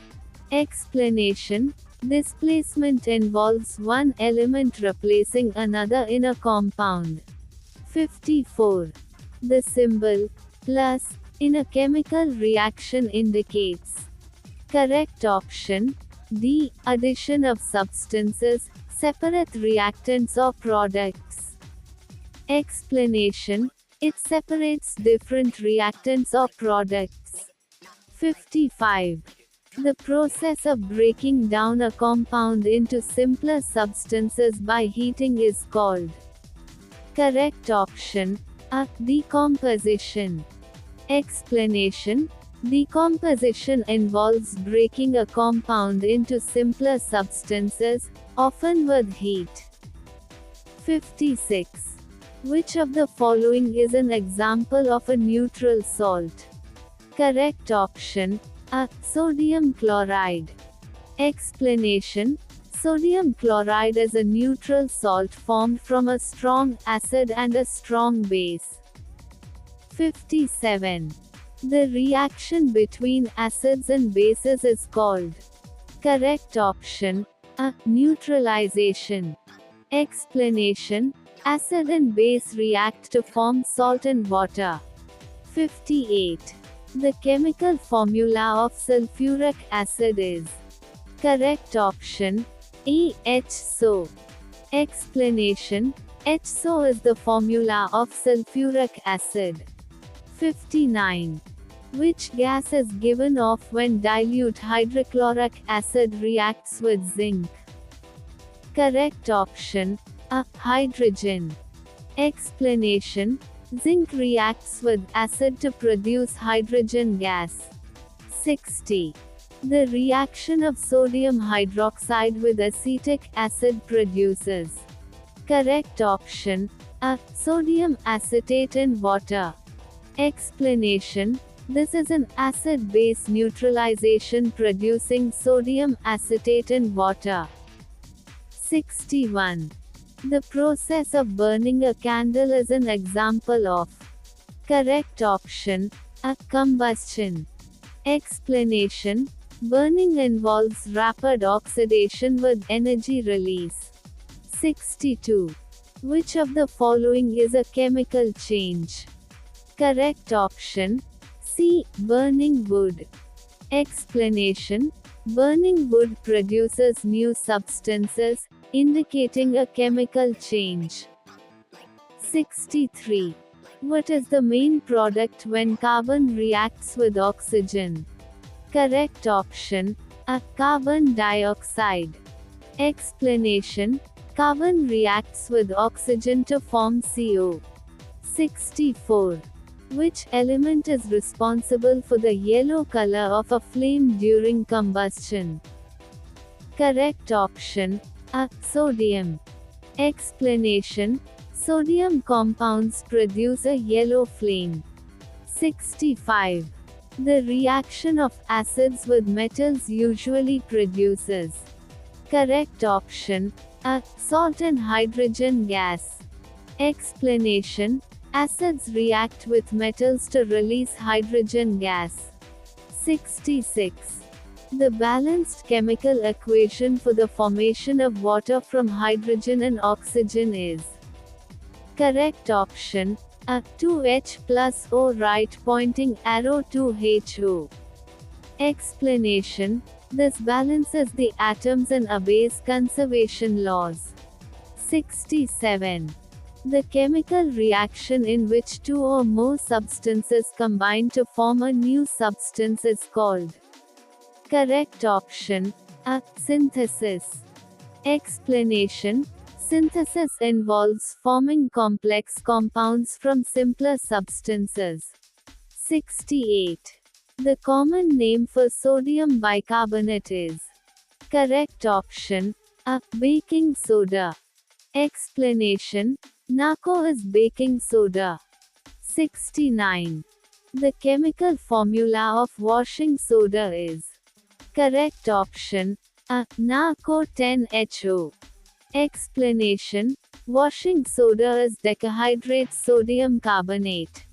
Explanation: displacement involves one element replacing another in a compound. 54. The symbol plus in a chemical reaction indicates. Correct option D. Addition of substances, separate reactants or products. Explanation: it separates different reactants or products. 55. The process of breaking down a compound into simpler substances by heating is called. Correct option A. Decomposition. Explanation: decomposition involves breaking a compound into simpler substances, often with heat. 56. Which of the following is an example of a neutral salt? Correct option A. Sodium chloride. Explanation: sodium chloride is a neutral salt formed from a strong acid and a strong base. 57. The reaction between acids and bases is called. Correct option A. Neutralization. Explanation: acid and base react to form salt and water. 58. The chemical formula of sulfuric acid is. Correct option A. HSO. Explanation: HSO is the formula of sulfuric acid. 59. Which gas is given off when dilute hydrochloric acid reacts with zinc? Correct option A. Hydrogen. Explanation: zinc reacts with acid to produce hydrogen gas. 60. The reaction of sodium hydroxide with acetic acid produces. Correct option A. Sodium acetate and water. Explanation: this is an acid-base neutralization producing sodium acetate and water. 61. The process of burning a candle is an example of. Correct option A. Combustion. Explanation: burning involves rapid oxidation with energy release. 62. Which of the following is a chemical change? Correct option C. Burning wood. Explanation: burning wood produces new substances, indicating a chemical change. 63. What is the main product when carbon reacts with oxygen? Correct option A. Carbon dioxide. Explanation: carbon reacts with oxygen to form CO. 64. Which element is responsible for the yellow color of a flame during combustion? Correct option A. Sodium. Explanation: sodium compounds produce a yellow flame. 65. The reaction of acids with metals usually produces. Correct option A. Salt and hydrogen gas. Explanation: acids react with metals to release hydrogen gas. 66. The balanced chemical equation for the formation of water from hydrogen and oxygen is. Correct option A. 2H plus O. Right pointing arrow to HO. Explanation: this balances the atoms and obeys conservation laws. 67. The chemical reaction in which two or more substances combine to form a new substance is called. Correct option A. Synthesis. Explanation: synthesis involves forming complex compounds from simpler substances. 68. The common name for sodium bicarbonate is. Correct option A. Baking soda. Explanation: NaCO is baking soda. 69. The chemical formula of washing soda is. Correct option A. NaCO10HO. Explanation: washing soda is decahydrate sodium carbonate.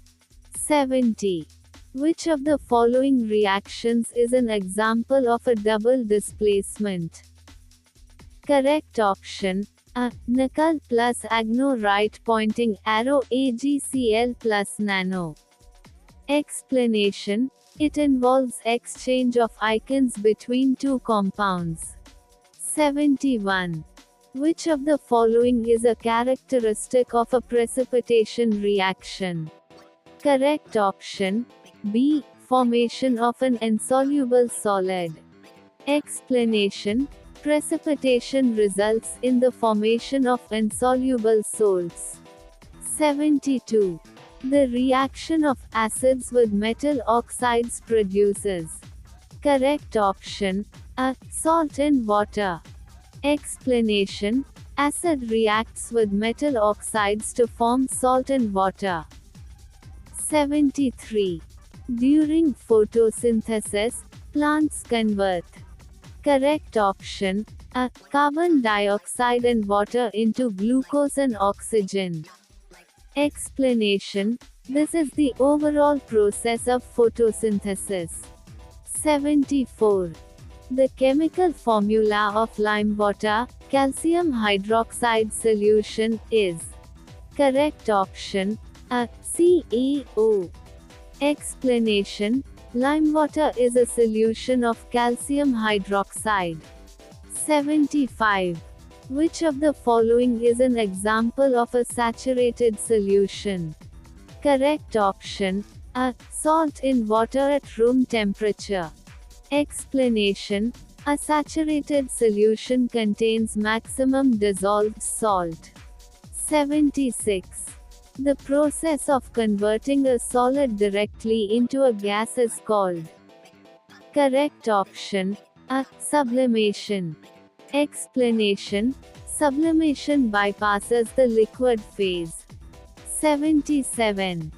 70. Which of the following reactions is an example of a double displacement? Correct option A. NaCl plus agno right pointing arrow AgCl plus nano. Explanation: it involves exchange of ions between two compounds. 71. Which of the following is a characteristic of a precipitation reaction? Correct option B. Formation of an insoluble solid. Explanation: precipitation results in the formation of insoluble salts. 72. The reaction of acids with metal oxides produces. Correct option A. Salt in water. Explanation: acid reacts with metal oxides to form salt in water. 73. During photosynthesis, plants convert. Correct option A. Carbon dioxide and water into glucose and oxygen. Explanation: this is the overall process of photosynthesis. 74. The chemical formula of lime water, calcium hydroxide solution, is. Correct option A. CaO. Explanation: lime water is a solution of calcium hydroxide. 75. Which of the following is an example of a saturated solution? Correct option A. Salt in water at room temperature. Explanation: a saturated solution contains maximum dissolved salt. 76. The process of converting a solid directly into a gas is called. Correct option A. Sublimation. Explanation: sublimation bypasses the liquid phase. 77.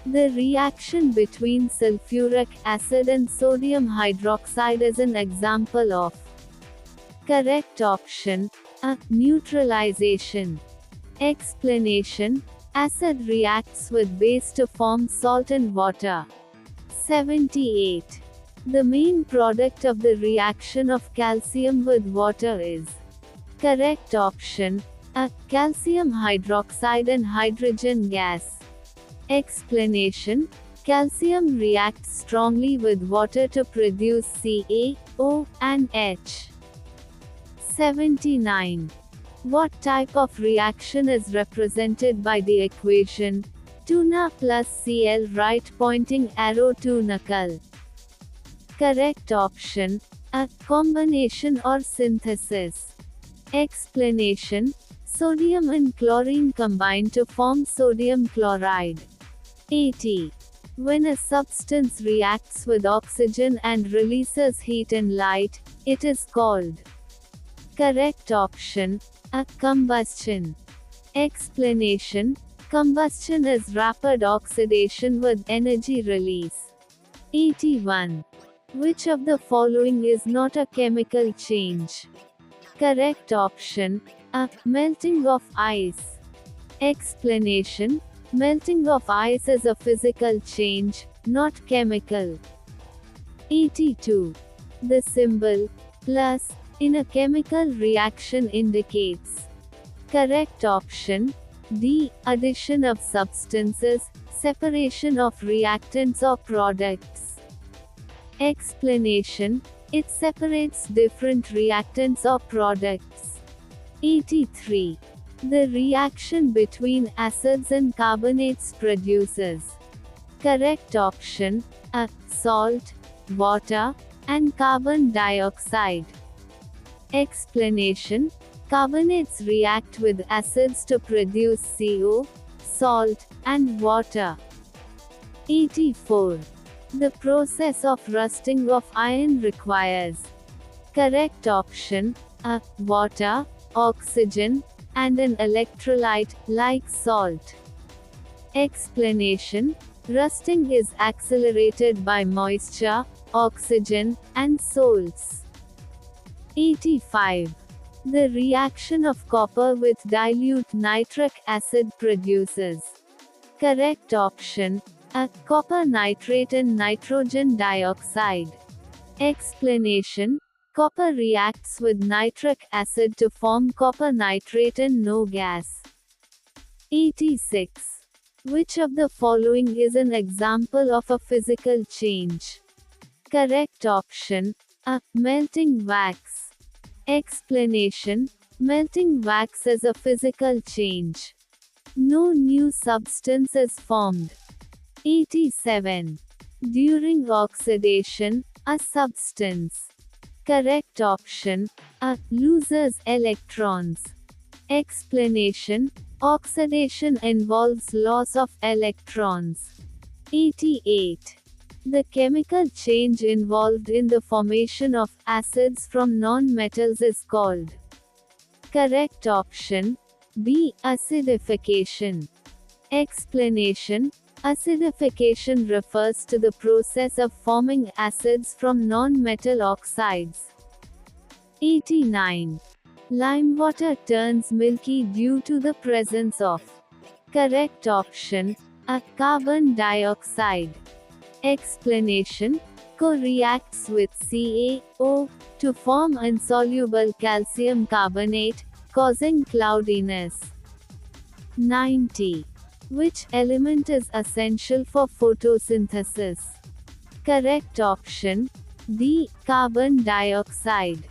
The reaction between sulfuric acid and sodium hydroxide is an example of. Correct option A. Neutralization. Explanation: acid reacts with base to form salt and water. 78. The main product of the reaction of calcium with water is. Correct option A. Calcium hydroxide and hydrogen gas. Explanation: calcium reacts strongly with water to produce CaO and H. 79. What type of reaction is represented by the equation 2Na plus Cl right pointing arrow to NaCl? Correct option A. Combination or synthesis. Explanation: sodium and chlorine combine to form sodium chloride. 80. When a substance reacts with oxygen and releases heat and light, it is called. Correct option A. Combustion. Explanation: combustion is rapid oxidation with energy release. 81. Which of the following is not a chemical change? Correct option A. Melting of ice. Explanation: melting of ice is a physical change, not chemical. 82. The symbol plus in a chemical reaction indicates. Correct option D. Addition of substances, separation of reactants or products. Explanation: it separates different reactants or products. 83. The reaction between acids and carbonates produces. Correct option A. Salt, water, and carbon dioxide. Explanation: carbonates react with acids to produce CO, salt, and water. 84. The process of rusting of iron requires. Correct option: A. Water, oxygen, and an electrolyte, like salt. Explanation: rusting is accelerated by moisture, oxygen, and salts. 85. The reaction of copper with dilute nitric acid produces. Correct option: A. Copper nitrate and nitrogen dioxide. Explanation: copper reacts with nitric acid to form copper nitrate and no gas. 86. Which of the following is an example of a physical change? Correct option: A. Melting wax. Explanation: melting wax is a physical change. No new substance is formed. 87. During oxidation, a substance. Correct option: A. Loses electrons. Explanation: oxidation involves loss of electrons. 88. The chemical change involved in the formation of acids from non-metals is called. Correct option: B. Acidification. Explanation: acidification refers to the process of forming acids from non-metal oxides. 89. Lime water turns milky due to the presence of. Correct option: A. Carbon dioxide. Explanation: co-reacts with CaO to form insoluble calcium carbonate, causing cloudiness. 90. Which element is essential for photosynthesis? Correct option: D. Carbon dioxide.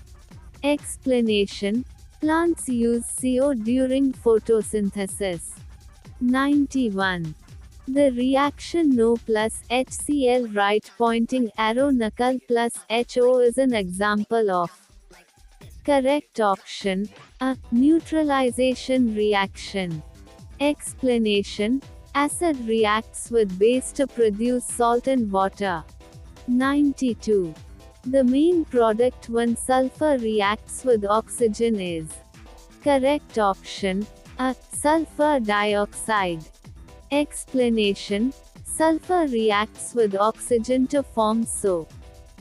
Explanation: plants use CO during photosynthesis. 91. The reaction NO plus HCl right pointing arrow Nacl plus HO is an example of. Correct option: A. Neutralization reaction. Explanation: acid reacts with base to produce salt and water. 92. The main product when sulfur reacts with oxygen is. Correct option: A. Sulfur dioxide. Explanation: sulfur reacts with oxygen to form SO.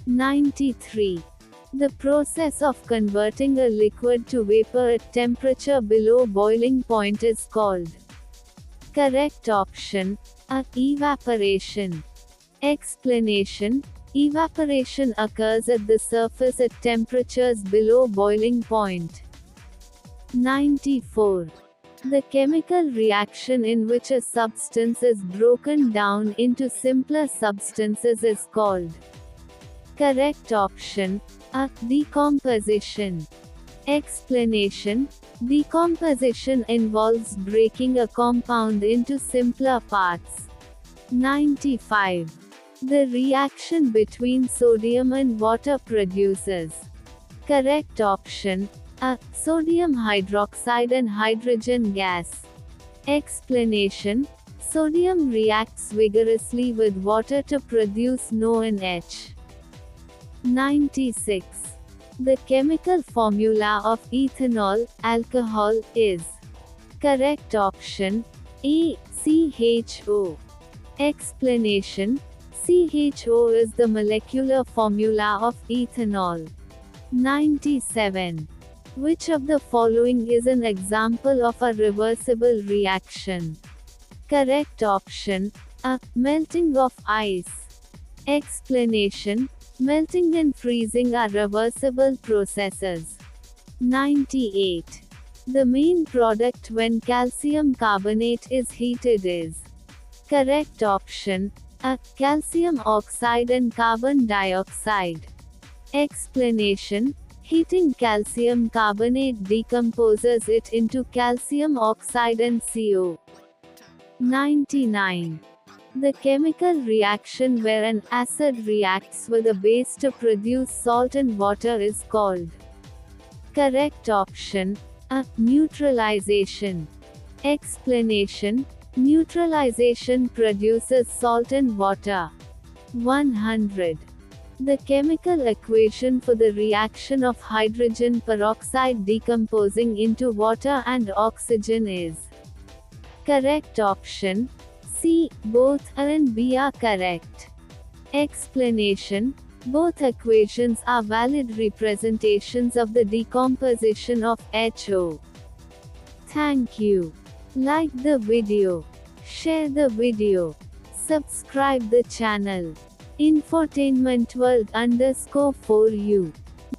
93. The process of converting a liquid to vapor at temperature below boiling point is called. Correct option: A. Evaporation. Explanation: evaporation occurs at the surface at temperatures below boiling point. 94. The chemical reaction in which a substance is broken down into simpler substances is called. Correct option: A. Decomposition. Explanation: decomposition involves breaking a compound into simpler parts. 95. The reaction between sodium and water produces. Correct option: A. Sodium hydroxide and hydrogen gas. Explanation: sodium reacts vigorously with water to produce NO and H. 96. The chemical formula of ethanol, alcohol, is. Correct option: A. CHO. Explanation: CHO is the molecular formula of ethanol. 97. Which of the following is an example of a reversible reaction? Correct option: A. Melting of ice. Explanation: melting and freezing are reversible processes. 98. The main product when calcium carbonate is heated is. Correct option: A. Calcium oxide and carbon dioxide. Explanation: heating calcium carbonate decomposes it into calcium oxide and CO. 99. The chemical reaction where an acid reacts with a base to produce salt and water is called. Correct option: A. Neutralization. Explanation: neutralization produces salt and water. 100. The chemical equation for the reaction of hydrogen peroxide decomposing into water and oxygen is. Correct option C. Both A and B are correct. Explanation: both equations are valid representations of the decomposition of HO. Thank you. Like the video. Share the video. Subscribe the channel. Infotainment World _for you.